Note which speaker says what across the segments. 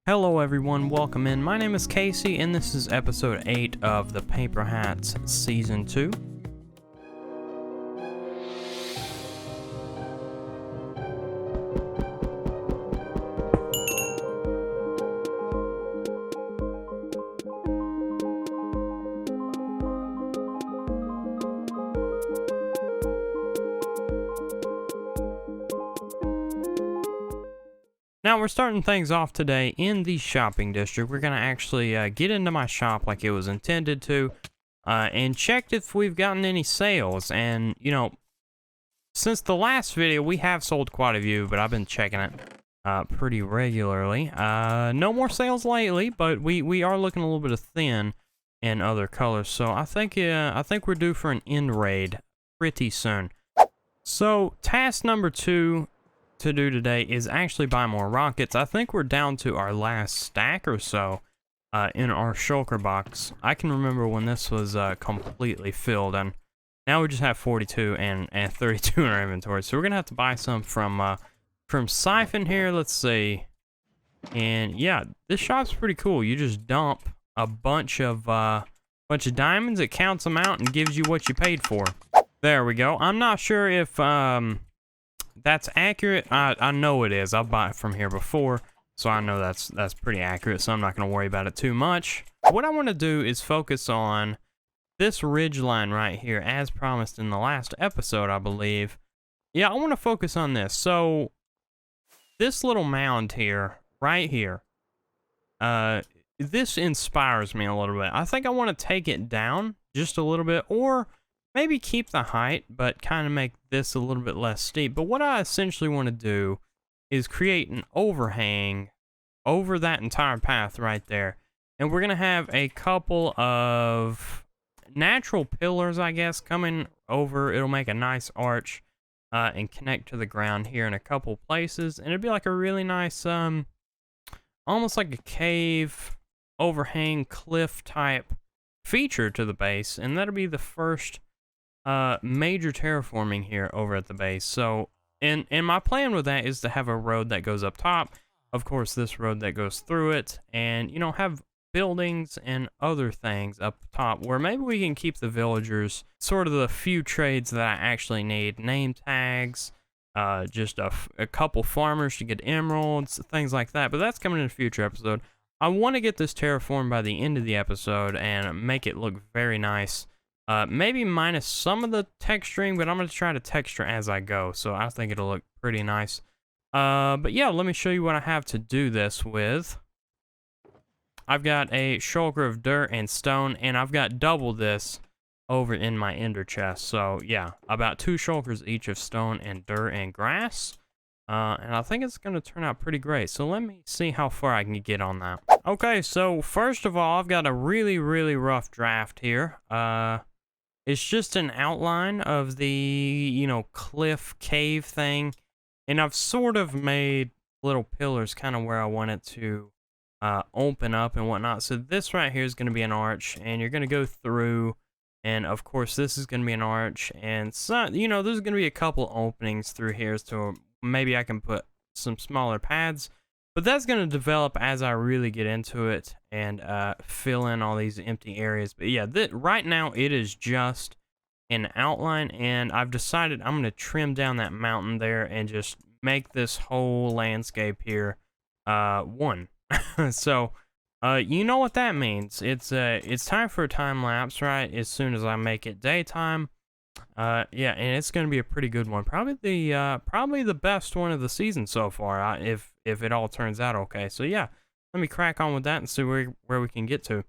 Speaker 1: Hello everyone, welcome in. My name is Casey and this is episode 8 of the Paperhats Season 2. Now we're starting things off today in the shopping district. We're going to actually get into my shop like it was intended to and check if we've gotten any sales. And, you know, since the last video, we have sold quite a few, but I've been checking it pretty regularly. No more sales lately, but we are looking a little bit of thin in other colors. So I think we're due for an end raid pretty soon. So task number 2 to do today is actually buy more rockets. I think we're down to our last stack or so in our shulker box. I can remember when this was completely filled, and now we just have 42 and 32 in our inventory. So we're gonna have to buy some from Siphon here. Let's see. And yeah, this shop's pretty cool. You just dump a bunch of diamonds. It counts them out and gives you what you paid for. There we go. I'm not sure if that's accurate. I know it is. I've bought it from here before, so I know that's pretty accurate, so I'm not going to worry about it too much. What I want to do is focus on this ridge line right here, as promised in the last episode, I believe. Yeah, I want to focus on this. So, this little mound here, right here, this inspires me a little bit. I think I want to take it down just a little bit, or maybe keep the height, but kind of make this a little bit less steep. But what I essentially want to do is create an overhang over that entire path right there. And we're going to have a couple of natural pillars, I guess, coming over. It'll make a nice arch and connect to the ground here in a couple places. And it'd be like a really nice, almost like a cave, overhang, cliff type feature to the base. And that'll be the first major terraforming here over at the base. So, and my plan with that is to have a road that goes up top. Of course, this road that goes through it, and, you know, have buildings and other things up top where maybe we can keep the villagers, sort of the few trades that I actually need. Name tags, just a couple farmers to get emeralds, things like that. But that's coming in a future episode. I want to get this terraformed by the end of the episode and make it look very nice. Maybe minus some of the texturing, but I'm going to try to texture as I go, so I think it'll look pretty nice. But yeah, let me show you what I have to do this with. I've got a shulker of dirt and stone, and I've got double this over in my ender chest. So yeah, about 2 shulkers each of stone and dirt and grass. And I think it's going to turn out pretty great. So let me see how far I can get on that. Okay, so first of all, I've got a really, really rough draft here. It's just an outline of the, you know, cliff cave thing. And I've sort of made little pillars kind of where I want it to open up and whatnot. So this right here is going to be an arch, and you're going to go through. And of course, this is going to be an arch. And so, you know, there's going to be a couple openings through here. So maybe I can put some smaller pads. But that's going to develop as I really get into it and fill in all these empty areas. But yeah, right now it is just an outline, and I've decided I'm going to trim down that mountain there and just make this whole landscape here one. So you know what that means. It's time for a time lapse, right? As soon as I make it daytime. Yeah, and it's going to be a pretty good one. Probably the best one of the season so far, if it all turns out okay. So yeah, let me crack on with that and see where we can get to.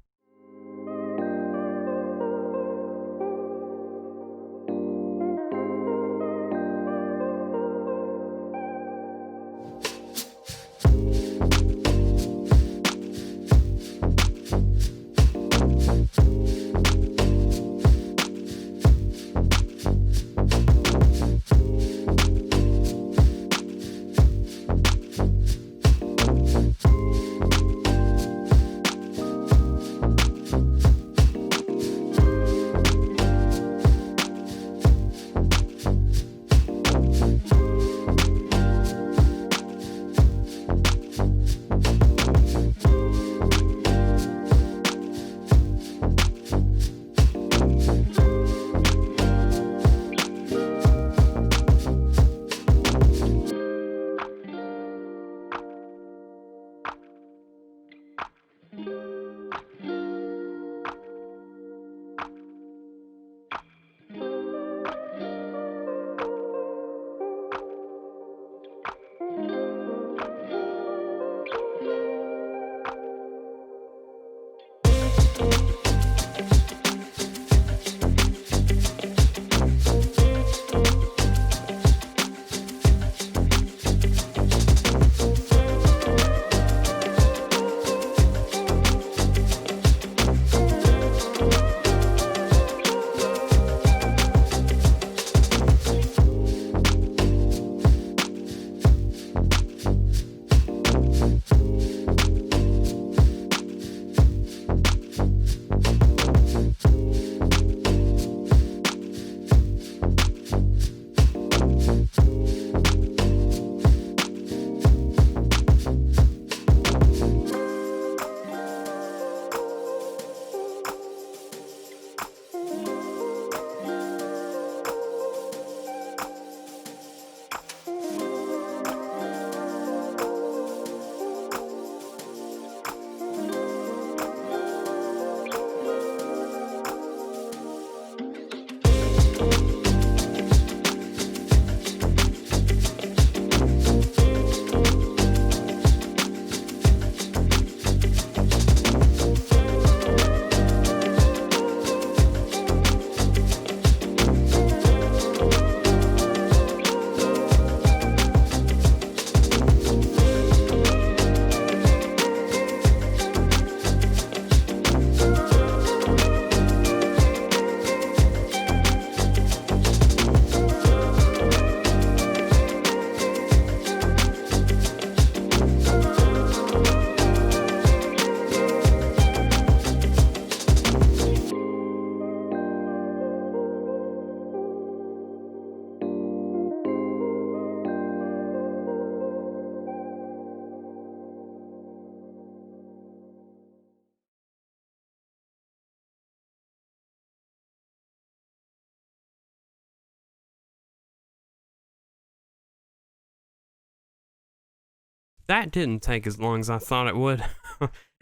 Speaker 1: that didn't take as long as I thought it would.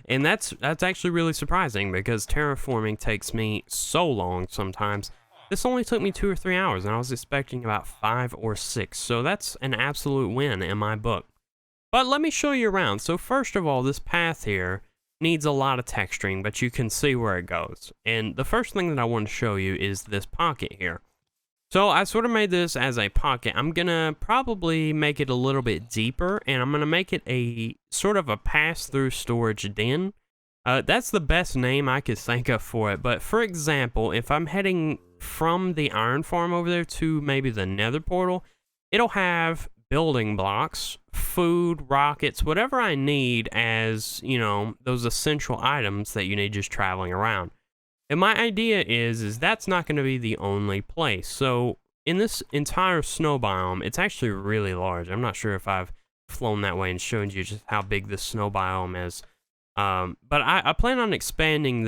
Speaker 1: And that's actually really surprising because terraforming takes me so long sometimes. This only took me 2 or 3 hours, and I was expecting about 5 or 6. So that's an absolute win in my book. But let me show you around. So first of all, this path here needs a lot of texturing, but you can see where it goes. And the first thing that I want to show you is this pocket here. So I sort of made this as a pocket. I'm gonna probably make it a little bit deeper, and I'm gonna make it a sort of a pass-through storage den. That's the best name I could think of for it. But for example, if I'm heading from the iron farm over there to maybe the nether portal, it'll have building blocks, food, rockets, whatever I need as, you know, those essential items that you need just traveling around. And my idea is that's not going to be the only place. So in this entire snow biome, it's actually really large. I'm not sure if I've flown that way and shown you just how big this snow biome is. But I plan on expanding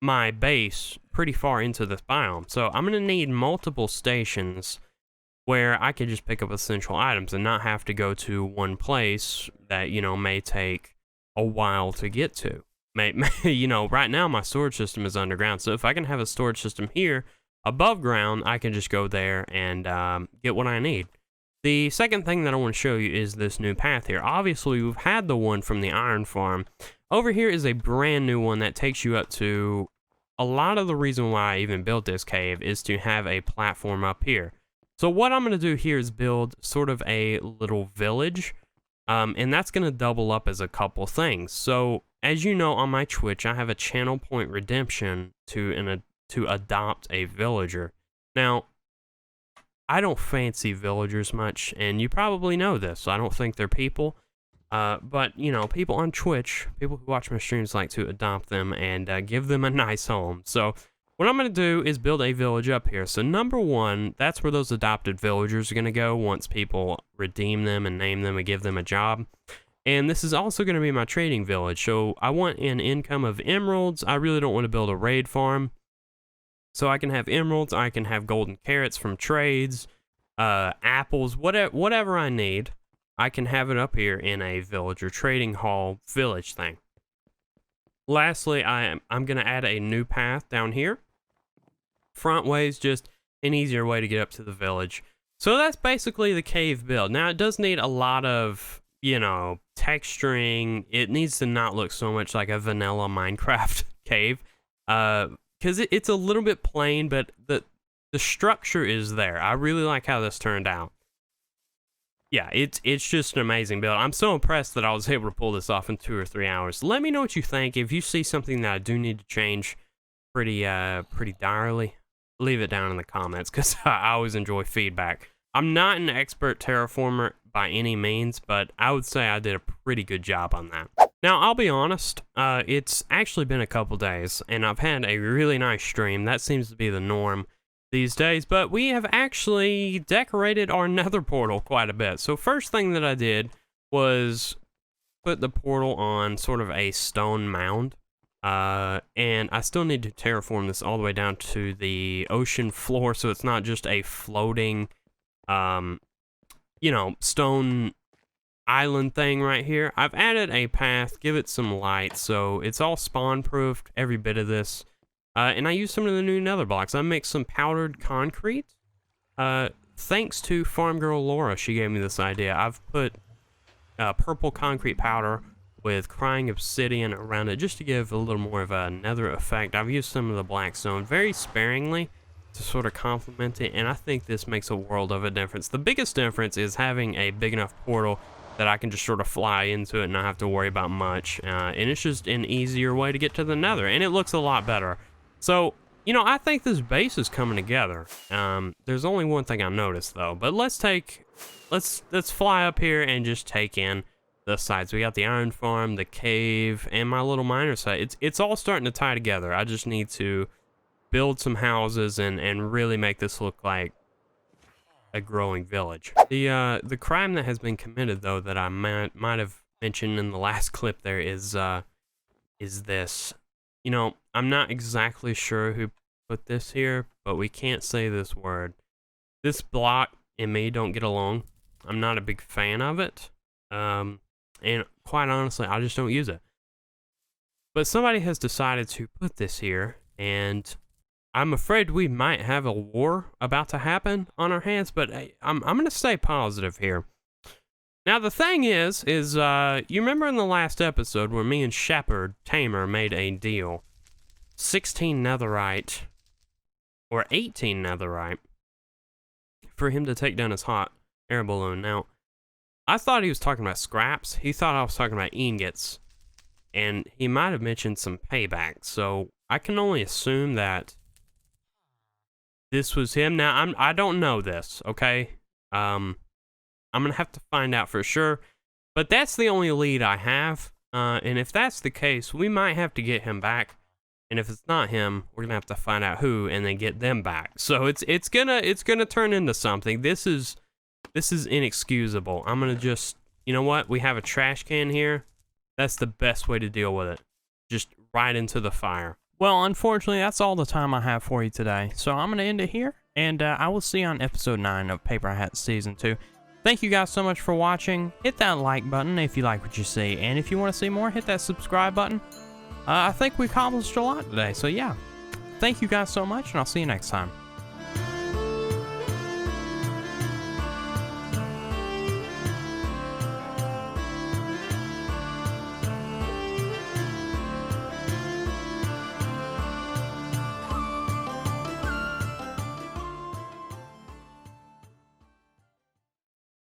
Speaker 1: my base pretty far into this biome. So I'm going to need multiple stations where I can just pick up essential items and not have to go to one place that, you know, may take a while to get to. You know, right now my storage system is underground, so if I can have a storage system here above ground, I can just go there and get what I need. The second thing that I want to show you is this new path here. Obviously, we've had the one from the iron farm. Over here is a brand new one that takes you up to... A lot of the reason why I even built this cave is to have a platform up here. So what I'm going to do here is build sort of a little village, and that's going to double up as a couple things. So, as you know, on my Twitch, I have a channel point redemption to adopt a villager. Now, I don't fancy villagers much, and you probably know this. I don't think they're people, but, you know, people on Twitch, people who watch my streams like to adopt them and give them a nice home. So, what I'm going to do is build a village up here. So number one, that's where those adopted villagers are going to go once people redeem them and name them and give them a job. And this is also going to be my trading village. So I want an income of emeralds. I really don't want to build a raid farm. So I can have emeralds, I can have golden carrots from trades, apples, whatever I need. I can have it up here in a villager trading hall village thing. Lastly, I'm going to add a new path down here. Front way is just an easier way to get up to the village. So that's basically the cave build. Now, it does need a lot of, you know, texturing. It needs to not look so much like a vanilla Minecraft cave. Because it's a little bit plain, but the structure is there. I really like how this turned out. Yeah, it's just an amazing build. I'm so impressed that I was able to pull this off in 2 or 3 hours. Let me know what you think. If you see something that I do need to change pretty direly, leave it down in the comments, because I always enjoy feedback. I'm not an expert terraformer by any means, but I would say I did a pretty good job on that. Now, I'll be honest, it's actually been a couple days, and I've had a really nice stream. That seems to be the norm these days, but we have actually decorated our nether portal quite a bit. So first thing that I did was put the portal on sort of a stone mound, and I still need to terraform this all the way down to the ocean floor, so it's not just a floating, you know, stone island thing right here. I've added a path, give it some light, so it's all spawn proofed, every bit of this. And I used some of the new nether blocks. I mixed some powdered concrete. Thanks to Farm Girl Laura, she gave me this idea. I've put purple concrete powder with crying obsidian around it just to give a little more of a nether effect. I've used some of the black stone very sparingly to sort of complement it, and I think this makes a world of a difference. The biggest difference is having a big enough portal that I can just sort of fly into it and not have to worry about much. And it's just an easier way to get to the nether, and it looks a lot better. So, you know, I think this base is coming together. There's only one thing I noticed, though. But let's fly up here and just take in the sides. We got the iron farm, the cave, and my little miner site. It's all starting to tie together. I just need to build some houses and really make this look like a growing village. The crime that has been committed, though, that I might have mentioned in the last clip there is this. You know, I'm not exactly sure who put this here, but we can't say this word. This block and me don't get along. I'm not a big fan of it. And and quite honestly, I just don't use it. But somebody has decided to put this here, and I'm afraid we might have a war about to happen on our hands, but I'm going to stay positive here. Now, the thing is you remember in the last episode where me and ShepherdTamer made a deal? 16 netherite, or 18 netherite, for him to take down his hot air balloon. Now, I thought he was talking about scraps. He thought I was talking about ingots. And he might have mentioned some payback. So I can only assume that this was him. Now, I don't know this, okay? I'm going to have to find out for sure. But that's the only lead I have. And if that's the case, we might have to get him back. And if it's not him, we're going to have to find out who and then get them back. So it's gonna turn into something. This is inexcusable. I'm going to just, you know what? We have a trash can here. That's the best way to deal with it. Just right into the fire. Well, unfortunately, that's all the time I have for you today. So I'm going to end it here, and I will see you on episode 9 of Paperhats Season 2. Thank you guys so much for watching. Hit that like button if you like what you see, and if you want to see more, hit that subscribe button. I think we accomplished a lot today, so yeah. Thank you guys so much, and I'll see you next time.